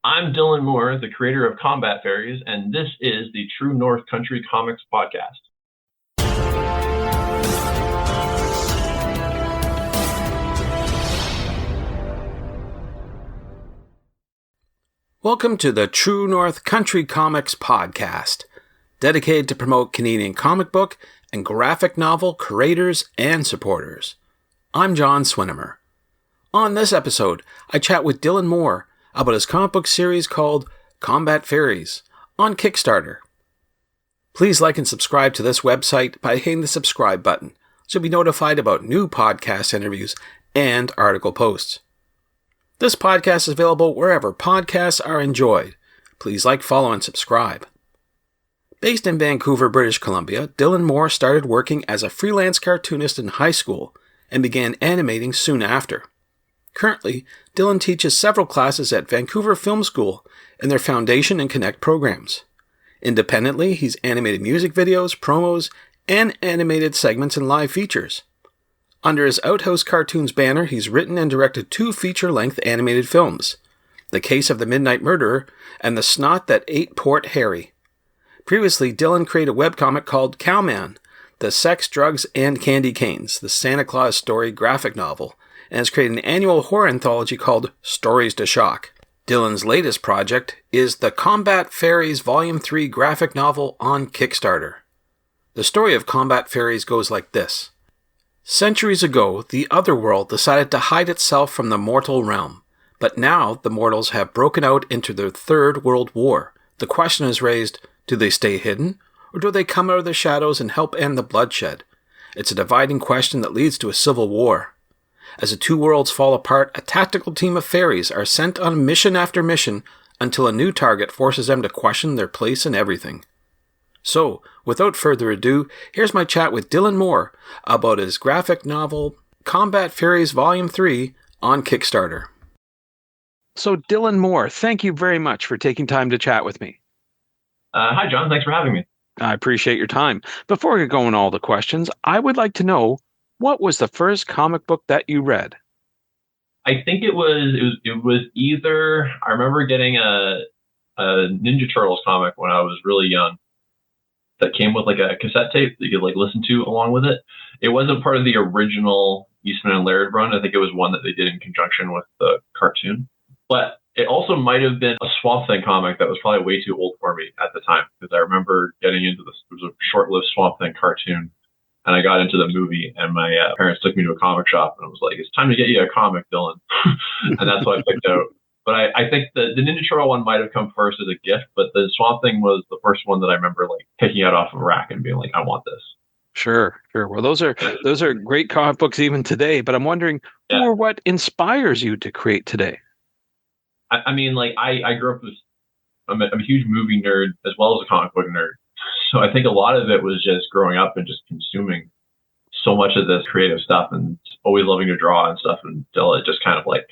I'm Dylan Moore, the creator of Combat Fairies, and this is the True North Country Comics Podcast. Welcome to the True North Country Comics Podcast, dedicated to promote Canadian comic book and graphic novel creators and supporters. I'm John Swinimer. On this episode, I chat with Dylan Moore about his comic book series called Combat Fairies on Kickstarter. Please like and subscribe to this website by hitting the subscribe button so you'll be notified about new podcast interviews and article posts. This podcast is available wherever podcasts are enjoyed. Please like, follow, and subscribe. Based in Vancouver, British Columbia, Dylan Moore started working as a freelance cartoonist in high school and began animating soon after. Currently, Dylan teaches several classes at Vancouver Film School in their Foundation and Connect programs. Independently, he's animated music videos, promos, and animated segments and live features. Under his Outhouse Cartoons banner, he's written and directed 2 feature-length animated films, The Case of the Midnight Murderer and The Snot That Ate Port Harry. Previously, Dylan created a webcomic called Cowman, The Sex, Drugs, and Candy Canes, the Santa Claus Story graphic novel, and has created an annual horror anthology called Stories to Shock. Dylan's latest project is the Combat Fairies Volume 3 graphic novel on Kickstarter. The story of Combat Fairies goes like this. Centuries ago, the Otherworld decided to hide itself from the mortal realm, but now the mortals have broken out into their Third World War. The question is raised, do they stay hidden, or do they come out of the shadows and help end the bloodshed? It's a dividing question that leads to a civil war. As the two worlds fall apart, a tactical team of fairies are sent on mission after mission until a new target forces them to question their place in everything. So, without further ado, here's my chat with Dylan Moore about his graphic novel, Combat Fairies Volume 3, on Kickstarter. So, Dylan Moore, thank you very much for taking time to chat with me. Hi, John. Thanks for having me. I appreciate your time. Before we go on all the questions, I would like to know, what was the first comic book that you read? I think it was either, I remember getting a Ninja Turtles comic when I was really young that came with like a cassette tape that you could like listen to along with it. It wasn't part of the original Eastman and Laird run. I think it was one that they did in conjunction with the cartoon. But it also might have been a Swamp Thing comic that was probably way too old for me at the time, because I remember getting into this. It was a short-lived Swamp Thing cartoon, and I got into the movie, and my parents took me to a comic shop, and I was like, it's time to get you a comic, Dylan. And that's what I picked out. But I think the Ninja Turtle one might have come first as a gift, but the Swamp Thing was the first one that I remember like picking out off of a rack and being like, I want this. Sure. Well, those are great comic books even today, but I'm wondering who or what inspires you to create today? I mean, like I grew up with, I'm a huge movie nerd as well as a comic book nerd. So I think a lot of it was just growing up and just consuming so much of this creative stuff and always loving to draw and stuff until it just kind of like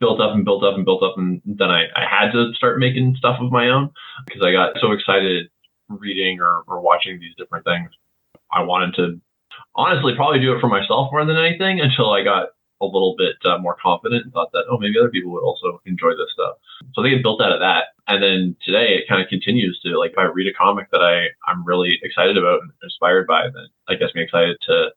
built up and built up and built up. And then I had to start making stuff of my own because I got so excited reading or watching these different things. I wanted to honestly probably do it for myself more than anything until I got a little bit more confident and thought that, oh, maybe other people would also enjoy this stuff. So I think it built out of that. And then today it kind of continues to, like, if I read a comic that I'm really excited about and inspired by, then it gets me excited to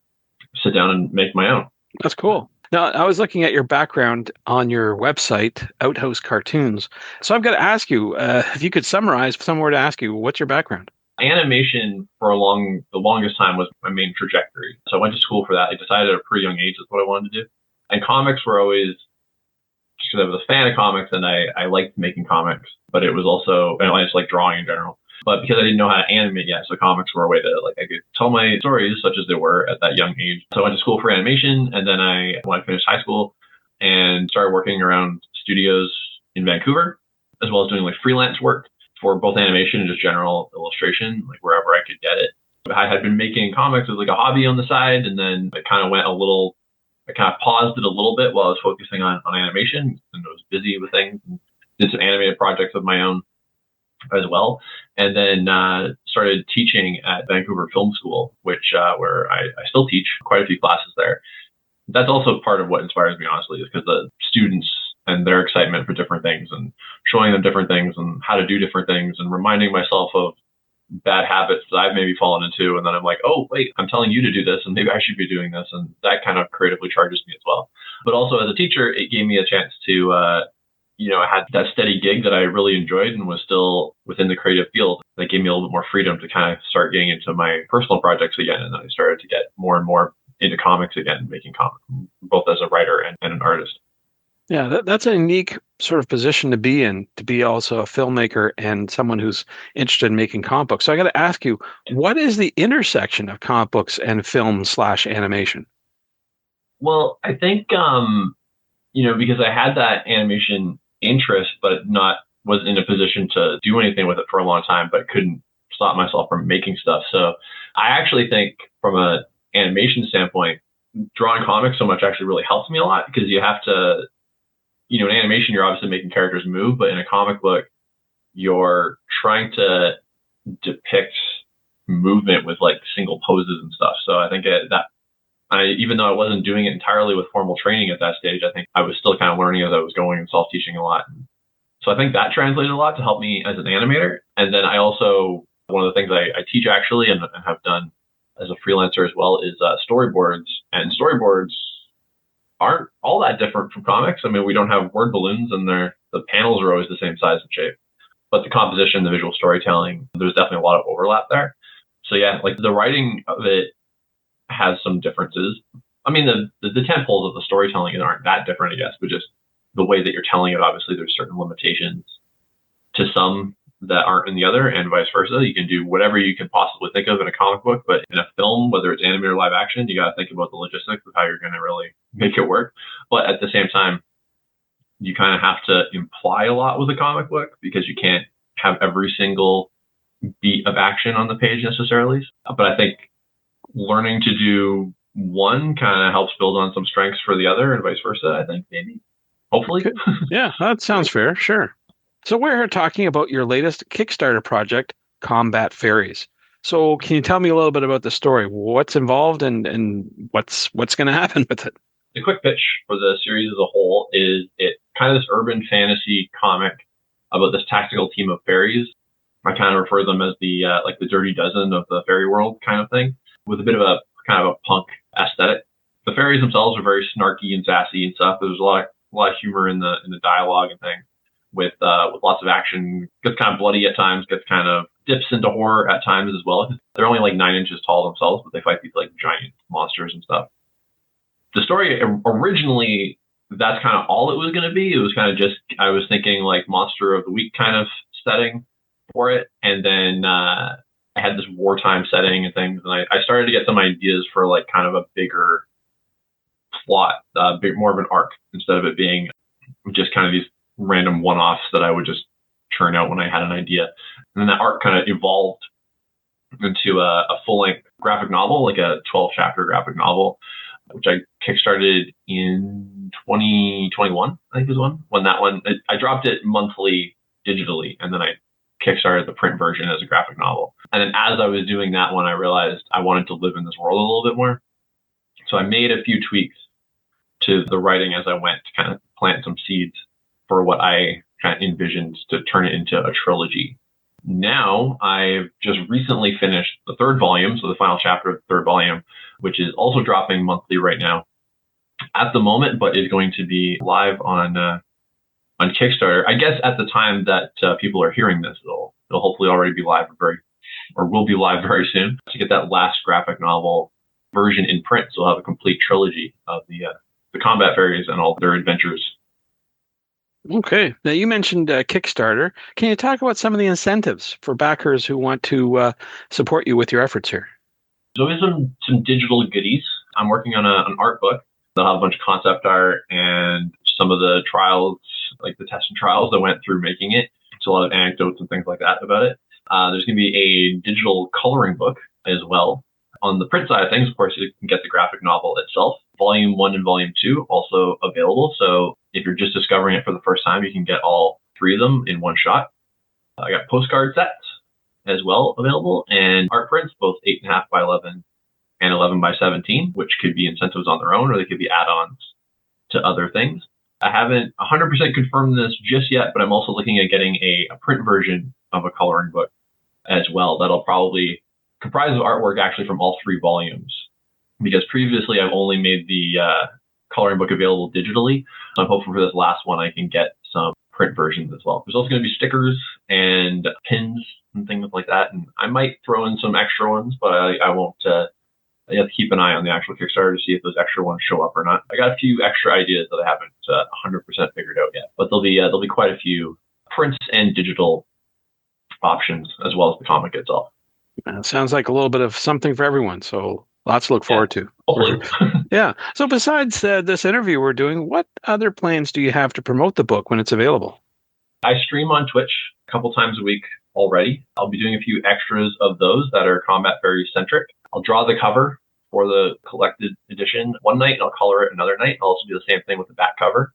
sit down and make my own. That's cool. Now, I was looking at your background on your website, Outhouse Cartoons. So I've got to ask you, if you could summarize, if someone were to ask you, what's your background? Animation for the longest time was my main trajectory. So I went to school for that. I decided at a pretty young age that's what I wanted to do. And comics were always, just because I was a fan of comics and I liked making comics, but it was also, I just like drawing in general. But because I didn't know how to animate yet, so comics were a way to, like, I could tell my stories such as they were at that young age. So I went to school for animation, and then when I finished high school and started working around studios in Vancouver, as well as doing like freelance work for both animation and just general illustration, like wherever I could get it. I had been making comics as like a hobby on the side, and then I kind of paused it a little bit while I was focusing on animation, and I was busy with things and did some animated projects of my own as well. And then started teaching at Vancouver Film School, which where I still teach quite a few classes there. That's also part of what inspires me, honestly, is because the students and their excitement for different things and showing them different things and how to do different things and reminding myself of bad habits that I've maybe fallen into. And then I'm like, oh, wait, I'm telling you to do this and maybe I should be doing this. And that kind of creatively charges me as well. But also as a teacher, it gave me a chance to, I had that steady gig that I really enjoyed and was still within the creative field. That gave me a little bit more freedom to kind of start getting into my personal projects again. And then I started to get more and more into comics again, making comics, both as a writer and an artist. Yeah, that's a unique sort of position to be in, to be also a filmmaker and someone who's interested in making comic books. So I got to ask you, what is the intersection of comic books and film/animation? Well, I think, because I had that animation interest, but was in a position to do anything with it for a long time, but couldn't stop myself from making stuff. So I actually think from an animation standpoint, drawing comics so much actually really helps me a lot, because you have to, in animation, you're obviously making characters move, but in a comic book, you're trying to depict movement with like single poses and stuff. So I think even though I wasn't doing it entirely with formal training at that stage, I think I was still kind of learning as I was going and self-teaching a lot. So I think that translated a lot to help me as an animator. And then I also, one of the things I teach actually and have done as a freelancer as well is storyboards. And storyboards aren't all that different from comics. I mean, we don't have word balloons and the panels are always the same size and shape. But the composition, the visual storytelling, there's definitely a lot of overlap there. So yeah, like the writing of it has some differences. I mean, the tentpoles of the storytelling aren't that different, I guess, but just the way that you're telling it, obviously there's certain limitations to some that aren't in the other, and vice versa. You can do whatever you can possibly think of in a comic book, but in a film, whether it's animated or live action, you got to think about the logistics of how you're going to really make it work. But at the same time, you kind of have to imply a lot with a comic book, because you can't have every single beat of action on the page necessarily. But I think learning to do one kind of helps build on some strengths for the other, and vice versa, I think, maybe. Hopefully. Yeah, that sounds fair. Sure. So we're here talking about your latest Kickstarter project, Combat Fairies. So can you tell me a little bit about the story? What's involved and what's going to happen with it? The quick pitch for the series as a whole is it kind of this urban fantasy comic about this tactical team of fairies. I kind of refer to them as the Dirty Dozen of the fairy world kind of thing, with a bit of a kind of a punk aesthetic. The fairies themselves are very snarky and sassy and stuff. There's a lot of humor in the dialogue and things, with lots of action. Gets kind of bloody at times. Gets kind of dips into horror at times as well. They're only like 9 inches tall themselves, but they fight these like giant monsters and stuff. The story originally, that's kind of all it was going to be. It was kind of just, I was thinking like Monster of the Week kind of setting for it, and then I had this wartime setting and things, and I started to get some ideas for like kind of a bigger plot, more of an arc, instead of it being just kind of these random one-offs that I would just churn out when I had an idea. And then that arc kind of evolved into a full-length graphic novel, like a 12-chapter graphic novel, which I kickstarted in 2021, I think was when that one, I dropped it monthly digitally, and then I kickstarted the print version as a graphic novel. And then as I was doing that one, I realized I wanted to live in this world a little bit more. So I made a few tweaks to the writing as I went to kind of plant some seeds for what I kind of envisioned to turn it into a trilogy. Now I've just recently finished the third volume, so the final chapter of the third volume, which is also dropping monthly right now at the moment, but is going to be live on Kickstarter. I guess at the time that people are hearing this, it'll hopefully already be live will be live very soon, to get that last graphic novel version in print. So we'll have a complete trilogy of the Combat Fairies and all their adventures. Okay. Now you mentioned Kickstarter. Can you talk about some of the incentives for backers who want to support you with your efforts here? So there's some digital goodies. I'm working on an art book. They'll have a bunch of concept art and some of the trials, like the test and trials that went through making it. So a lot of anecdotes and things like that about it. There's going to be a digital coloring book as well. On the print side of things, of course, you can get the graphic novel itself. Volume 1 and Volume 2 also available. So if you're just discovering it for the first time, you can get all 3 of them in one shot. I got postcard sets as well available, and art prints, both 8.5 by 11 and 11 by 17, which could be incentives on their own, or they could be add-ons to other things. I haven't 100% confirmed this just yet, but I'm also looking at getting a print version of a coloring book as well. That'll probably comprise of artwork actually from all 3 volumes, because previously I've only made the coloring book available digitally. So I'm hoping for this last one I can get some print versions as well. There's also going to be stickers and pins and things like that. And I might throw in some extra ones, but I won't. I have to keep an eye on the actual Kickstarter to see if those extra ones show up or not. I got a few extra ideas that I haven't 100% figured out yet, but there'll be quite a few prints and digital options as well as the comic itself. Sounds like a little bit of something for everyone. So lots to look forward to. Hopefully. Yeah. So besides this interview we're doing, what other plans do you have to promote the book when it's available? I stream on Twitch a couple times a week already. I'll be doing a few extras of those that are Combat Fairies centric. I'll draw the cover for the collected edition one night, and I'll color it another night. I'll also do the same thing with the back cover.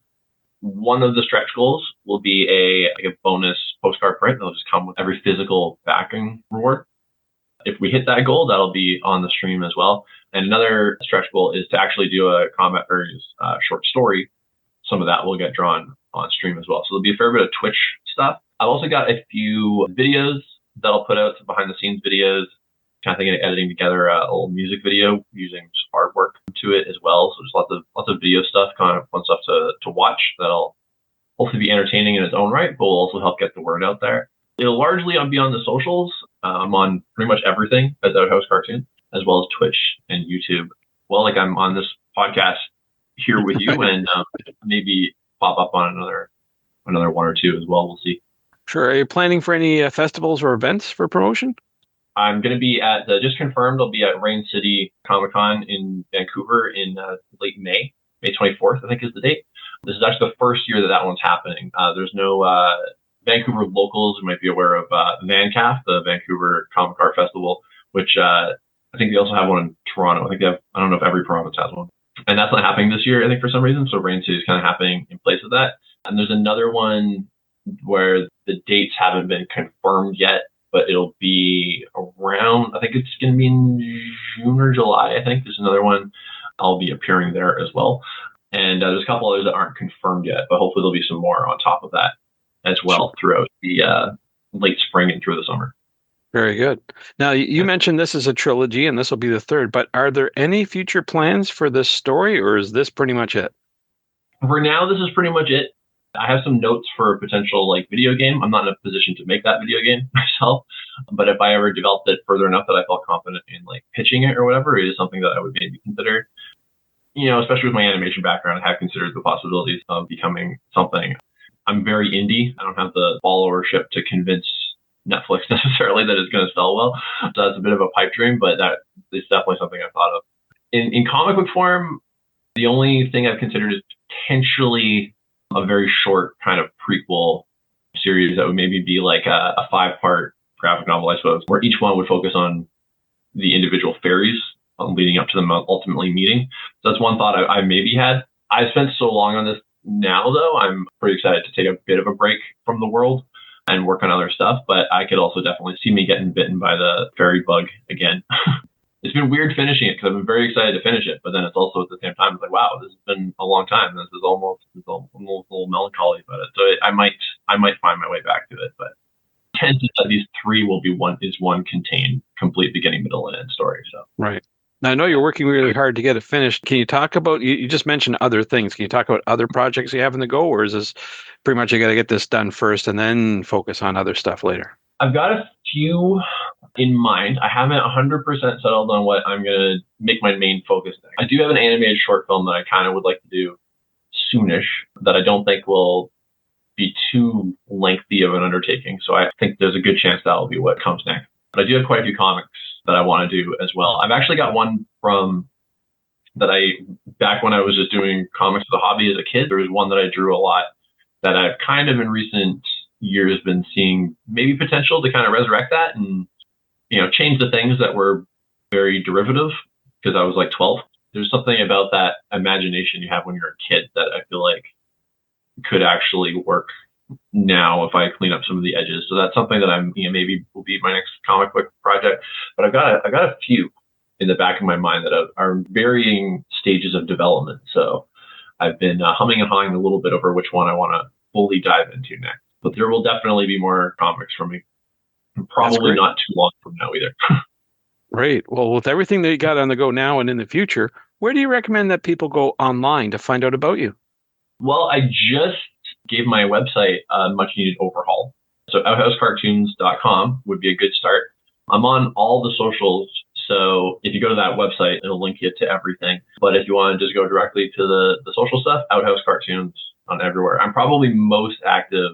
One of the stretch goals will be a bonus postcard print. That'll just come with every physical backing reward. If we hit that goal, that'll be on the stream as well. And another stretch goal is to actually do a Combat Fairies short story. Some of that will get drawn on stream as well. So there'll be a fair bit of Twitch stuff. I've also got a few videos that I'll put out, some behind the scenes videos, kind of thinking of editing together a little music video using just artwork to it as well. So there's lots of video stuff, kind of fun stuff to watch that'll hopefully be entertaining in its own right, but will also help get the word out there. It'll largely be on the socials. I'm on pretty much everything as Outhouse Cartoons, as well as Twitch and YouTube. Well, like I'm on this podcast here with you, and maybe pop up on another one or two as well. We'll see. Sure. Are you planning for any festivals or events for promotion? I'm going to be at just confirmed. I'll be at Rain City Comic Con in Vancouver in late May 24th, I think is the date. This is actually the first year that one's happening. There's no Vancouver locals who might be aware of VanCaf, the Vancouver Comic Art Festival, which I think they also have one in Toronto. I don't know if every province has one. And that's not happening this year, I think, for some reason. So Rain City is kind of happening in place of that. And there's another one where the dates haven't been confirmed yet, but it'll be around, I think it's going to be in June or July, I think. There's another one. I'll be appearing there as well. And there's a couple others that aren't confirmed yet, but hopefully there'll be some more on top of that as well throughout the late spring and through the summer. Very good. Now, you mentioned this is a trilogy, and this will be the third, but are there any future plans for this story, or is this pretty much it? For now, this is pretty much it. I have some notes for a potential video game. I'm not in a position to make that video game myself, but if I ever developed it further enough that I felt confident in pitching it or whatever, it is something that I would maybe consider. Especially with my animation background, I have considered the possibilities of becoming something. I'm very indie. I don't have the followership to convince Netflix necessarily that it's going to sell well. So that's a bit of a pipe dream, but that is definitely something I've thought of. In comic book form, the only thing I've considered is potentially a very short kind of prequel series that would maybe be like a 5-part graphic novel, I suppose, where each one would focus on the individual fairies leading up to them ultimately meeting. So that's one thought I maybe had. I've spent so long on this now, though, I'm pretty excited to take a bit of a break from the world and work on other stuff, but I could also definitely see me getting bitten by the fairy bug again. It's been weird finishing it because I've been very excited to finish it, but then it's also at the same time, it's like, wow, this has been a long time. This is almost a little melancholy about it. So I might find my way back to it, but chances that these three will be one contained, complete beginning, middle, and end story. So right. Now, I know you're working really hard to get it finished. Can you talk about, you just mentioned other things. Can you talk about other projects you have in the go, or is this pretty much you got to get this done first and then focus on other stuff later? I've got a few in mind. I haven't 100% settled on what I'm going to make my main focus thing. I do have an animated short film that I kind of would like to do soonish that I don't think will be too lengthy of an undertaking. So I think there's a good chance that will be what comes next. But I do have quite a few comics that I want to do as well. I've actually got one from that back when I was just doing comics as a hobby as a kid, there was one that I drew a lot that I've kind of in recent years been seeing maybe potential to kind of resurrect that and, change the things that were very derivative because I was 12. There's something about that imagination you have when you're a kid that I feel like could actually work now if I clean up some of the edges. So that's something that I'm, maybe will be my next comic book project. But I've got a few in the back of my mind that are varying stages of development. So I've been humming and hawing a little bit over which one I want to fully dive into next. But there will definitely be more comics from me. Probably not too long from now either. Great. Well, with everything that you got on the go now and in the future, where do you recommend that people go online to find out about you? Well, I just gave my website a much needed overhaul. So outhousecartoons.com would be a good start. I'm on all the socials. So if you go to that website, it'll link you to everything. But if you want to just go directly to the social stuff, Outhouse Cartoons on everywhere. I'm probably most active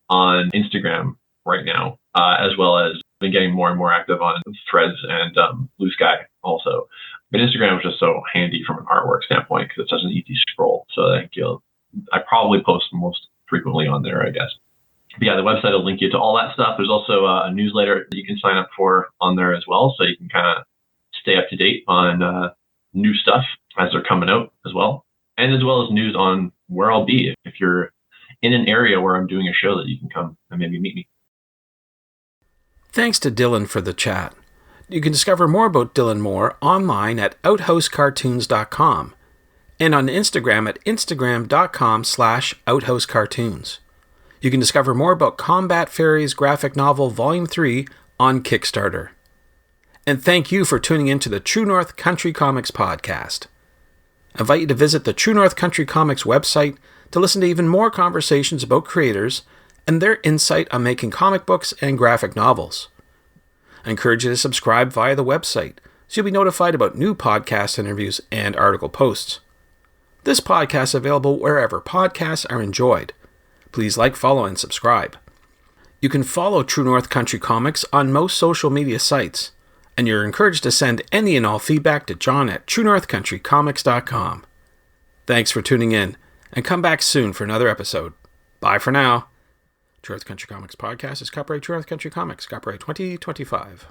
on Instagram right now, as well as been getting more and more active on Threads and Blue Sky also. But Instagram is just so handy from an artwork standpoint because it's such an easy scroll. So I think I probably post most frequently on there, I guess. But yeah, the website will link you to all that stuff. There's also a newsletter that you can sign up for on there as well. So you can kind of stay up to date on new stuff as they're coming out as well. And as well as news on where I'll be if you're in an area where I'm doing a show that you can come and maybe meet me. Thanks to Dylan for the chat. You can discover more about Dylan Moore online at outhousecartoons.com and on Instagram at instagram.com/outhousecartoons. You can discover more about Combat Fairies graphic novel Volume 3 on Kickstarter. And thank you for tuning in to the True North Country Comics podcast. I invite you to visit the True North Country Comics website to listen to even more conversations about creators and their insight on making comic books and graphic novels. I encourage you to subscribe via the website so you'll be notified about new podcast interviews and article posts. This podcast is available wherever podcasts are enjoyed. Please like, follow, and subscribe. You can follow True North Country Comics on most social media sites, and you're encouraged to send any and all feedback to John at truenorthcountrycomics.com. Thanks for tuning in, and come back soon for another episode. Bye for now. True North Country Comics Podcast is copyright True North Country Comics, copyright 2025.